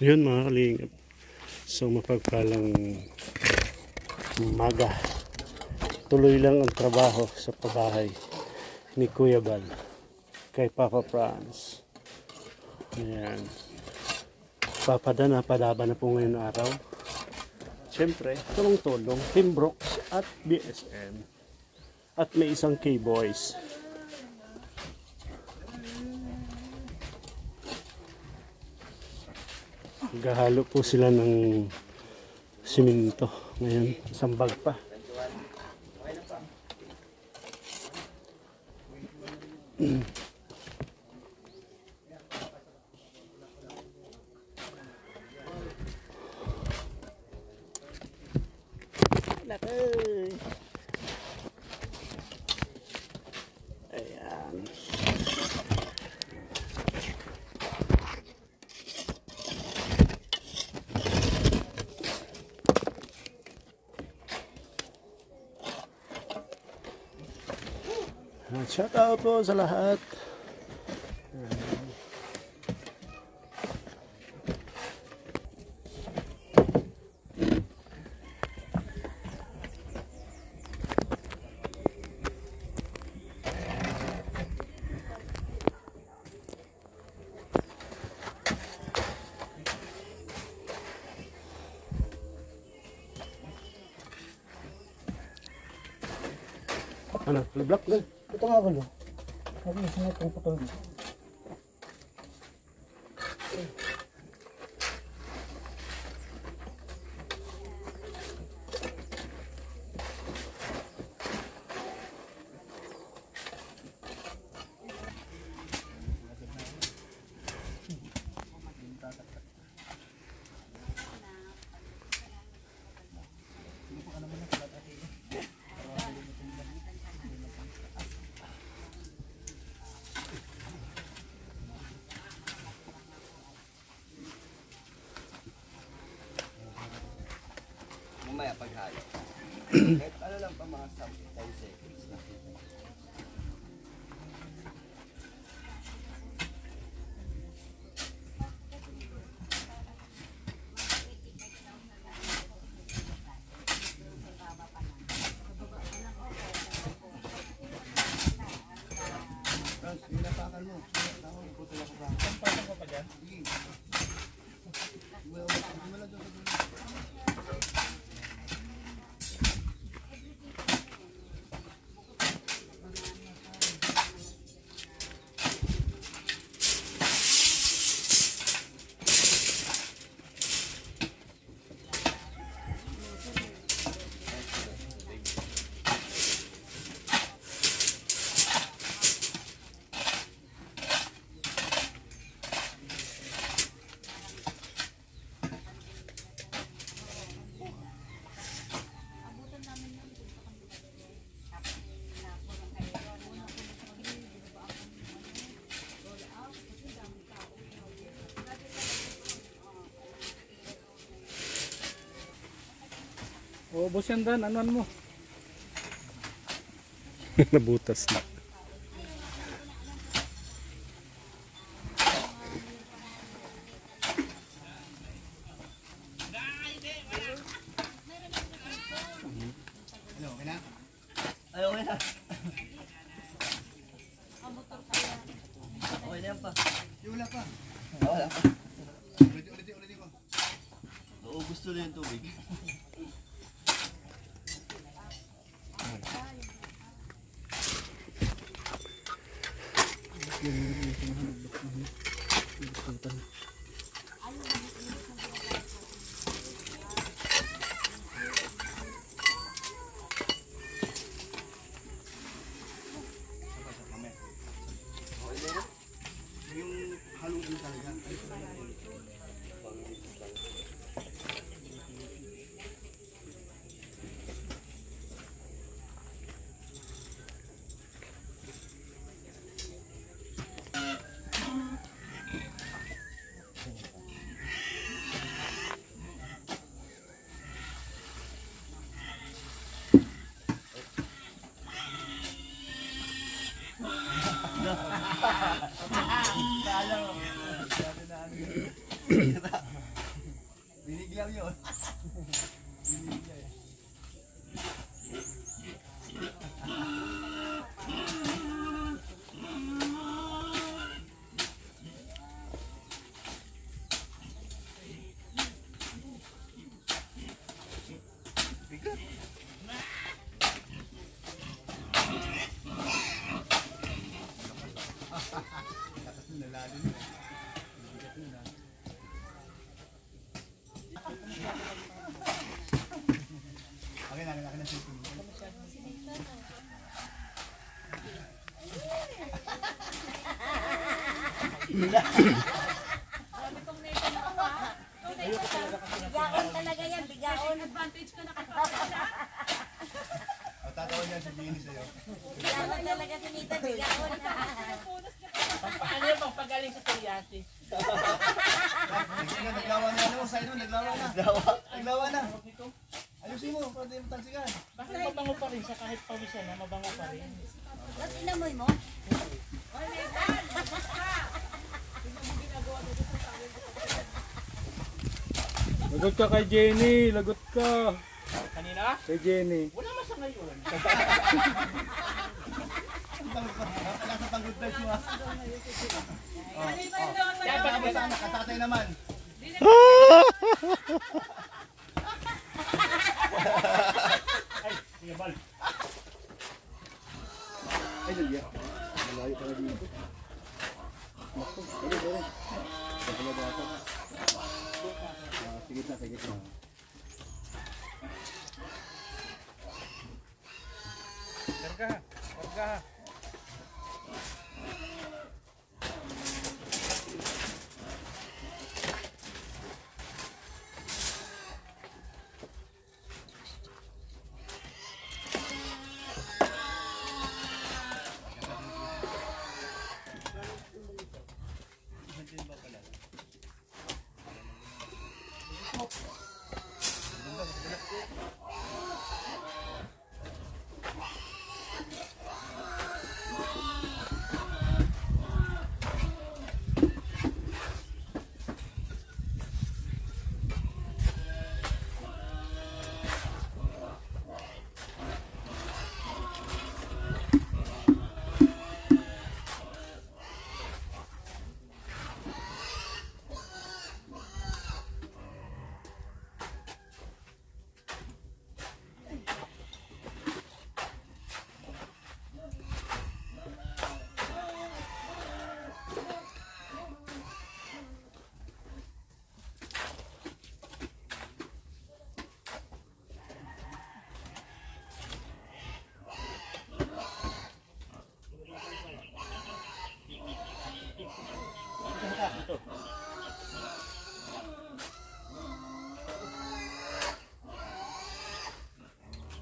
Yun mga kalingap. So mapagpalang umaga. Tuloy lang ang trabaho sa pabahay ni Kuya Bal kay Papa Franz. Ayan. Papadana, padaba na po ngayon araw. Siyempre, tulong-tulong, Team Brooks at BSM. At may isang K-Boys. Gahalo po sila ng siminto. Ngayon, isang bag pa. Ayan. Shout out po sa lahat. Ano? Block na? Ito nga gulo. Sabi niya, sangit ang putol dito. Mamaya paghalo. Kahit ano lang pa mga 10 seconds na. Tapos, inapakan mo. Putol ako ba? Pampasok ko pa dyan? Sige. Wala doon sa dulo. O, boss yan Dan, ano mo? Nabutas na. Ay, okay na. Okay na yan pa. Wala pa. Wala pa. Ulitin ko. Oo, gusto na yung tubig. Yung halugin talaga. Kala mo. yun. Bigaon talaga yan, bigaon. Tatawa niya si Jenny sa'yo. Bigaon talaga si Nita, bigaon. Ano yung pagpagaling sa psoriasis? Naglawa na ano, sa ino, naglawa na. Naglawa na. Ayusin mo, para tayo matansikan. Bakit mabango pa rin siya kahit pawisan na mabango pa rin? Ba't inamoy mo? Lagot ka kay Jenny, lagot ka. Kanina? Kay Jenny. Wala man siya ngayon. Nasa pang-good vibes mo ah. Dapat Tapos sana, katatay naman. Ay, sige bal. Ay, Lydia. Malayo ka na dito. Naku, dali, dali. Pagkala bata. Sige na, sige na. Karga, karga.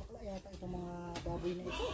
Wala yata itong mga baboy na ito.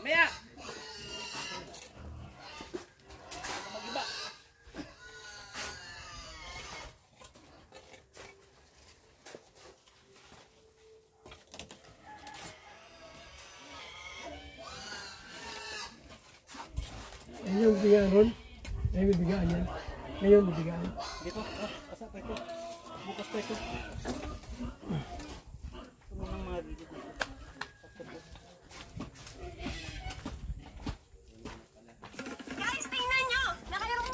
Mamaya! Ayun yung bigaan ron. Ayun yung bigaan yan. Ngayon yung bigaan. Dito, asa pa ito. Bukas pa ito. Ano nang mga dito? Guys, tingnan nyo! Nakayarong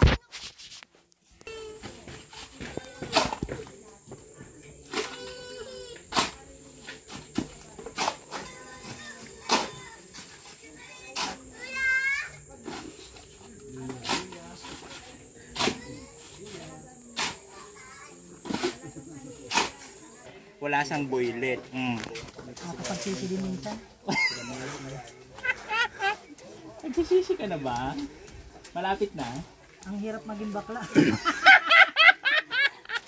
Wala siyang boylet. Nakapagsisi din minsan. Nagsisisi ka na ba? Malapit na? Ang hirap maging bakla.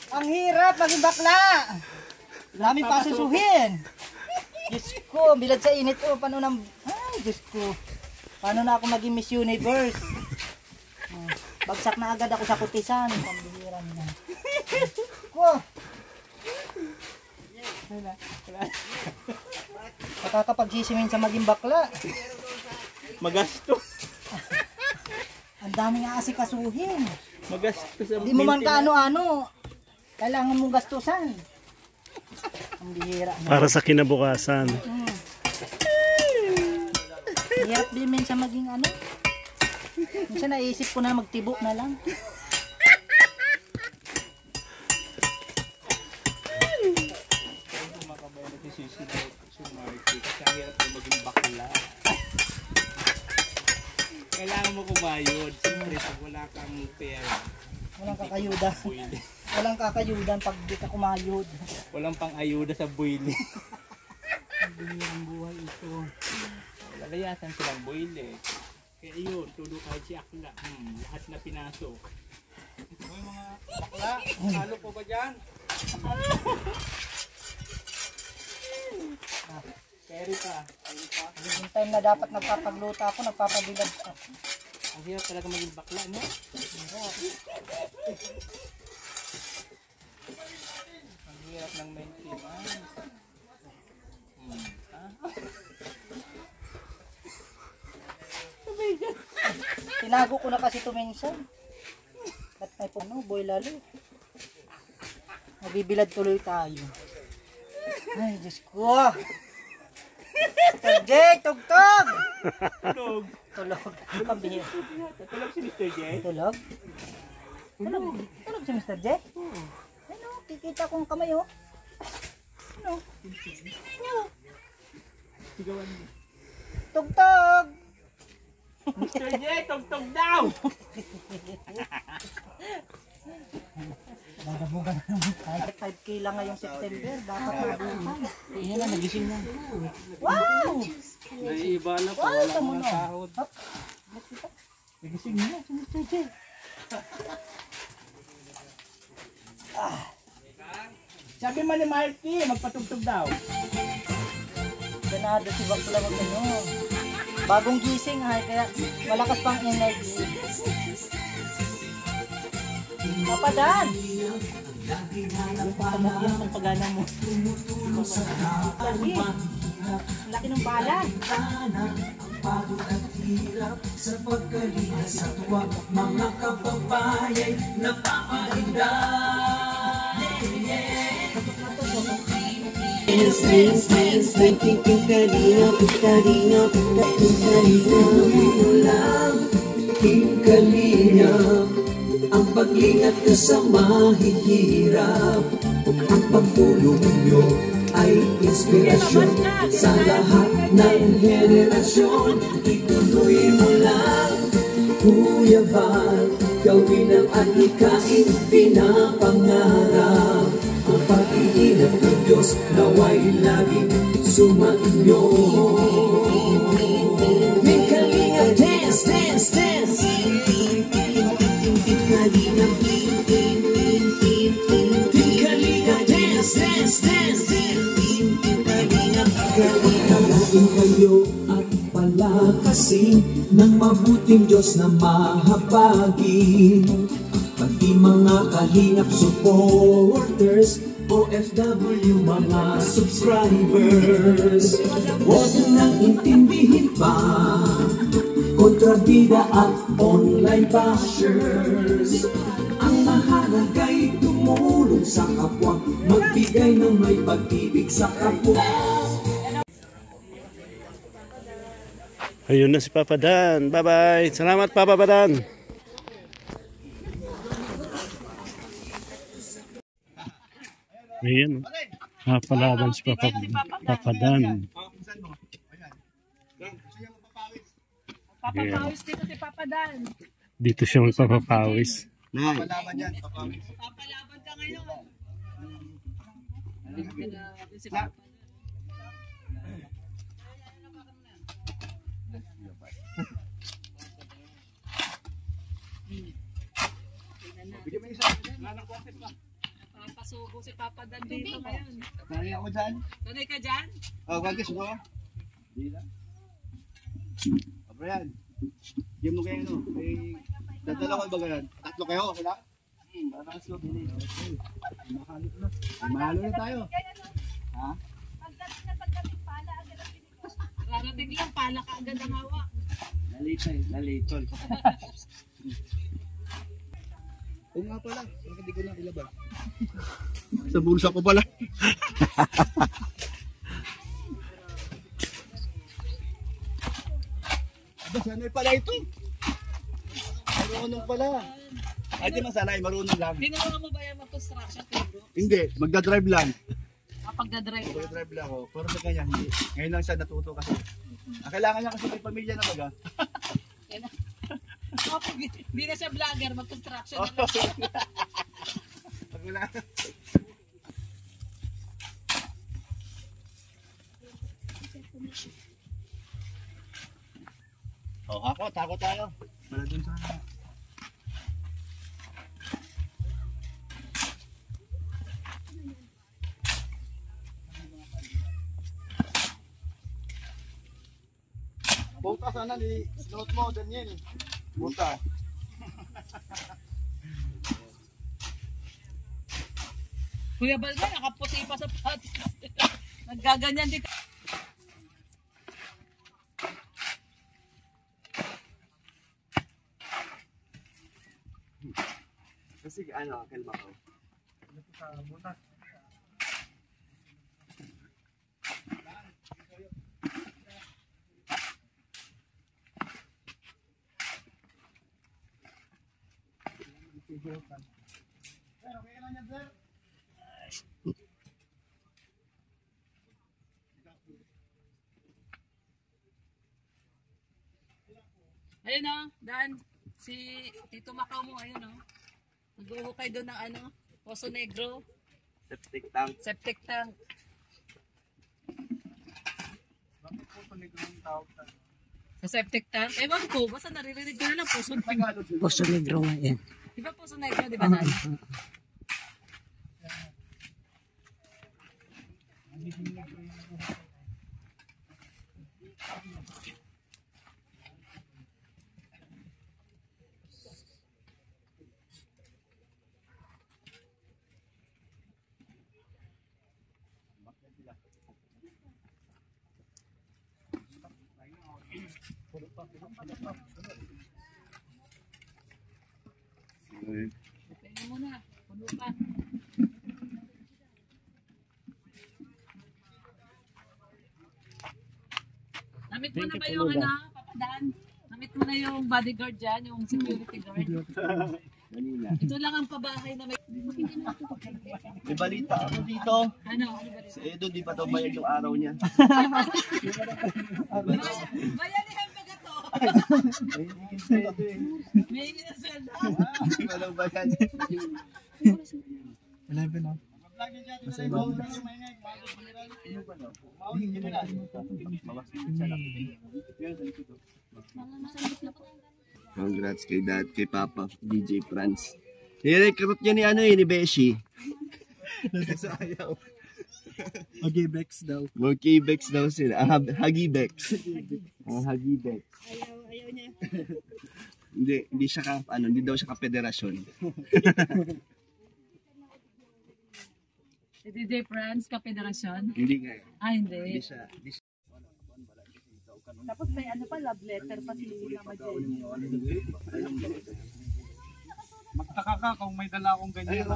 Ang hirap maging bakla. Daming pasusuhin. Diyos ko, bilad sa init oh. Paano na, ay Diyos ko. Paano na ako maging Miss Universe? Bagsak na agad ako sa kutisan. Pambihiran na. Ko. Nakakapagsisimin sa maging bakla. Magasto. Ang daming aasikasuhin. Magasto sa Hindi mo man kaano-ano. Kailangan mong gastusan. Ang bihira na. Para sa kinabukasan. Hirap din minsan maging ano. Minsan naisip ko na magtibok na lang. Nagsisisi daw si Marky kasi ang hirap na maging bakla. Kailangan mo kumayod. Siyempre, pag wala kang pera, Walang kakayuda. boylet. Walang kakayudan pag di ka kumayod. Walang pang-ayuda sa boylet. Ang bihirang buhay ito. Lalayasan silang boylet. Kaya yun, tulo kahit si Akla. Lahat na pinasok. May mga bakla, halo po ba dyan? Peri pa. Yung time na dapat nagpapagluta ako, nagpapabilad ako. Ang hirap talaga maging bakla, no? Ang hirap ng maintenance. Tinago ko na kasi ito minsan. Ba't may puno, boy lalo. Mabibilad tuloy tayo. Ay, Diyos ko. Mr. J, tugtog! Tulog. Tulog. Pambihir. Tulog si Mr. J. Tulog? Tulog? Tulog si Mr. J? Ano, kikita kong kamay oh. Ano? Sigawan mo. Tugtog! Mr. J, tugtog daw! Dadabugan na naman tayo. 5K lang ngayong September. Dapat mabuhay. Iyan na, nagising na. Wow! Naiiba na pa, Wow, wala tamo mo ng na. sahod. Hop. Nagising na si Mr. J. Sabi mo ni Marky, magpatugtog daw. Ganado si Bakla mag ano. Bagong gising ha, kaya malakas pang energy. Papadan! Yan ang pagana mo. Lagi. Laki ng bala. Sa pagkalinga sa tuwa, mga kababayan napapainda. Ang pag-ingat ka sa mahihirap, ang pagtulong nyo ay inspirasyon sa lahat ng henerasyon. Ituloy mo lang, Kuya Val, gawin ang adhikain pinapangarap. Ang pag-iingat ng Diyos naway laging sumainyo. May kalinga, dance, dance, dance. Kalinga, kalinga, dance, dance, dance. Kalinga, kalinga, laging kayo at palakasin ng mabuting Diyos na mahabagin. Pati mga kalingap supporters, OFW mga subscribers, huwag nang intindihin pa kontrabida at online bashers. Ang mahalaga'y tumulong sa kapwa, magbigay ng may pag-ibig sa kapwa. Ayun na si Papa Dan. Bye-bye. Salamat, Papa Dan. Ayan. Palaban si Papa Dan. Papapawis dito si Papa Dan. Dito siya magpapapawis. Palaban yan, papawis. Papalaban ka ngayon. Bigyan mo isa. Papasubo si Papa Dan dito ngayon. Nari ako dyan. Tunay ka dyan? Oh, wag guys mo. Di na. O, Brian. Game mo kayo, no? May dadala ko ba ganyan? Tatlo kayo, okay lang? Parang slow din eh. Mahalo na tayo. Ha? Rarating lang, pala ka agad ang hawak. Nalitol. Oo nga pala, hindi ko na ilabas. Sa bulsa ko pala. Aba, sanay pala ito. Marunong pala. Ay, di masanay, marunong lang. Ginawa mo ba yung mag-construction, Pedro? Hindi, magdadrive lang. Kapag na-drive ka? Magdadrive lang ako. Pero sa kanya, hindi. Ngayon lang siya natuto kasi. Kailangan niya kasi may pamilya na baga. Kapag hindi na siya vlogger, mag-construction na lang. Pag wala. Oh, ako, takot tayo. Wala dun sa butas sana ni note mo, Daniel. Butas. Kuya Balga, nakaputi pa sa patis. Naggaganyan din. Kasi ano, kalma ko. Sa butas. Ayun o, Dan. Si Tito Macau mo, ayun o. Nag-uukay doon ng ano, Poso Negro. Septic tank. Septic tank. Bakit po tuloy ang tawag sa Sa septic tank. Ewan ko, basta naririnig ko na lang Poso Negro. Poso Negro nga yan. Di ba Poso Negro, di ba Dan? Tingnan mo na, puno pa. Namit mo na ba yung ano, papadaan? Namit mo na yung bodyguard dyan, yung security guard? Ito lang ang pabahay na may... May balita ako dito. Ano? Ano ba rin? Si Edo, di pa daw bayad yung araw niya. Bayan ni Hembaga to! May hingin na sweldo. Walang bayad. 11 na. Kasi ibang Congrats kay Dad, kay Papa, DJ Franz. Nirecruit niya ni ano ni Beshi. Nagsasayaw. Mag-Bex daw. Mag-Bex daw sila. Hagi-Bex. Hagi-Bex. Ayaw niya. Hindi siya ka, hindi daw siya ka-federasyon. Si DJ Franz, ka-federasyon? Hindi nga. Hindi. Hindi siya. Tapos may ano pa, love letter pa si Mama Jenny. Magtaka ka kung may dala akong ganyan.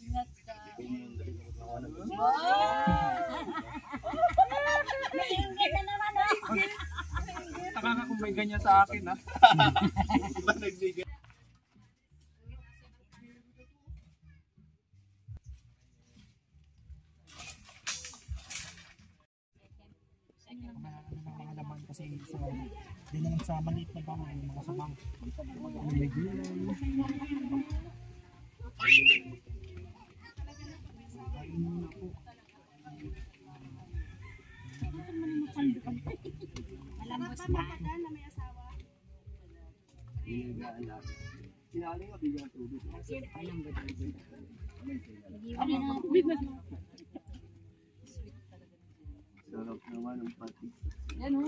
Ingat ka. Nainggit na naman oh. Taka ka kung may ganyan sa akin ha. Mga laman kasi sa di naman sa maliit na bahay, mga sabang. May gulay. oras na. Pinag-aalaga. Sinali ko, bigyan ng tubig. Sarap naman ang pati. Yan o.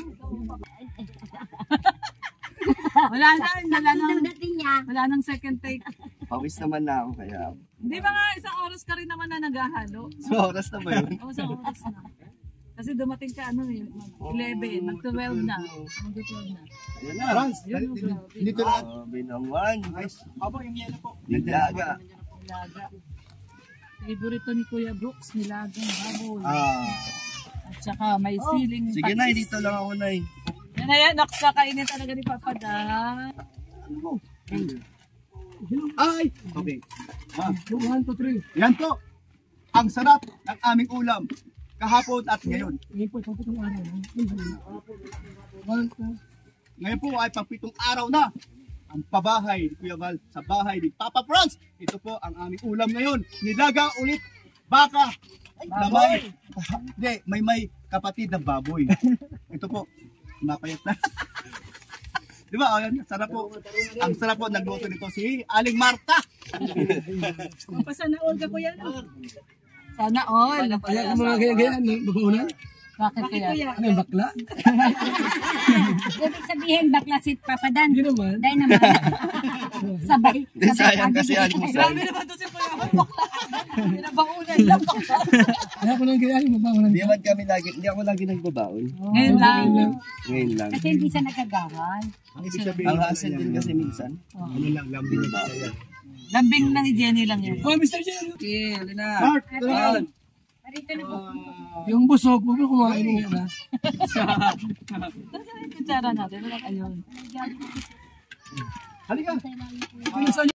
Wala nang second take. Pawis naman na ako kaya. Di ba nga, isang oras ka rin naman na naghahalo? So, oras na ba yun? Oo, isang oras na. Kasi dumating ka, 11, mag-12 na. Mag-12 na. Ayan na. Franz, Yun, dito lang. Grabe naman. Abo, yung yelo po. Naglaga. Nilaga. Favorito ni Kuya Brooks, nilagang baboy. At saka may siling Sige na, dito lang ako na. Yan na yan, nakakainin talaga ni Papa Dan. Ay! Okay. 1, 2, 3. Yan po. Ang sarap ng aming ulam. Kahapon at ngayon. Ngayon po ay pang-pitong araw na. Ang pabahay ni Kuya Val sa bahay ni Papa Franz. Ito po ang aming ulam ngayon. Nilaga ulit baka. Na may kapatid na baboy. Ito po. Mapayat na. Di ba? Ayan, sarap po. Ang sarap po nagluto nito si Aling Marta. Sana all ka Kuya. Sana all. Kaya ka mga gaya-gayaan, babaunan? Bakit kaya? Ano yung bakla? Ibig sabihin, bakla si Papa Dan. Hindi naman. Dahil naman. Sabay. Sayang kasi almusal. Grabe naman to si Kuya. Pinabaunan lang bakla. Kaya ko lang gayaan, babaunan. Hindi ako lagi nagbabaon. Ngayon lang. Ngayon lang. Kasi hindi siya nagagawan. Ang ibig sabihin, Ang hassle din kasi minsan. ano lang, lambing ba? Lambing na ni Jenny lang yan. Oh, Mr. Jen! Okay, halina. Mark, ito na. Parito na po. Yung busog, huwag mo kumain nga na. Nasaan yung kutsara natin? Wala ayun. Halika. Ano sa'yo?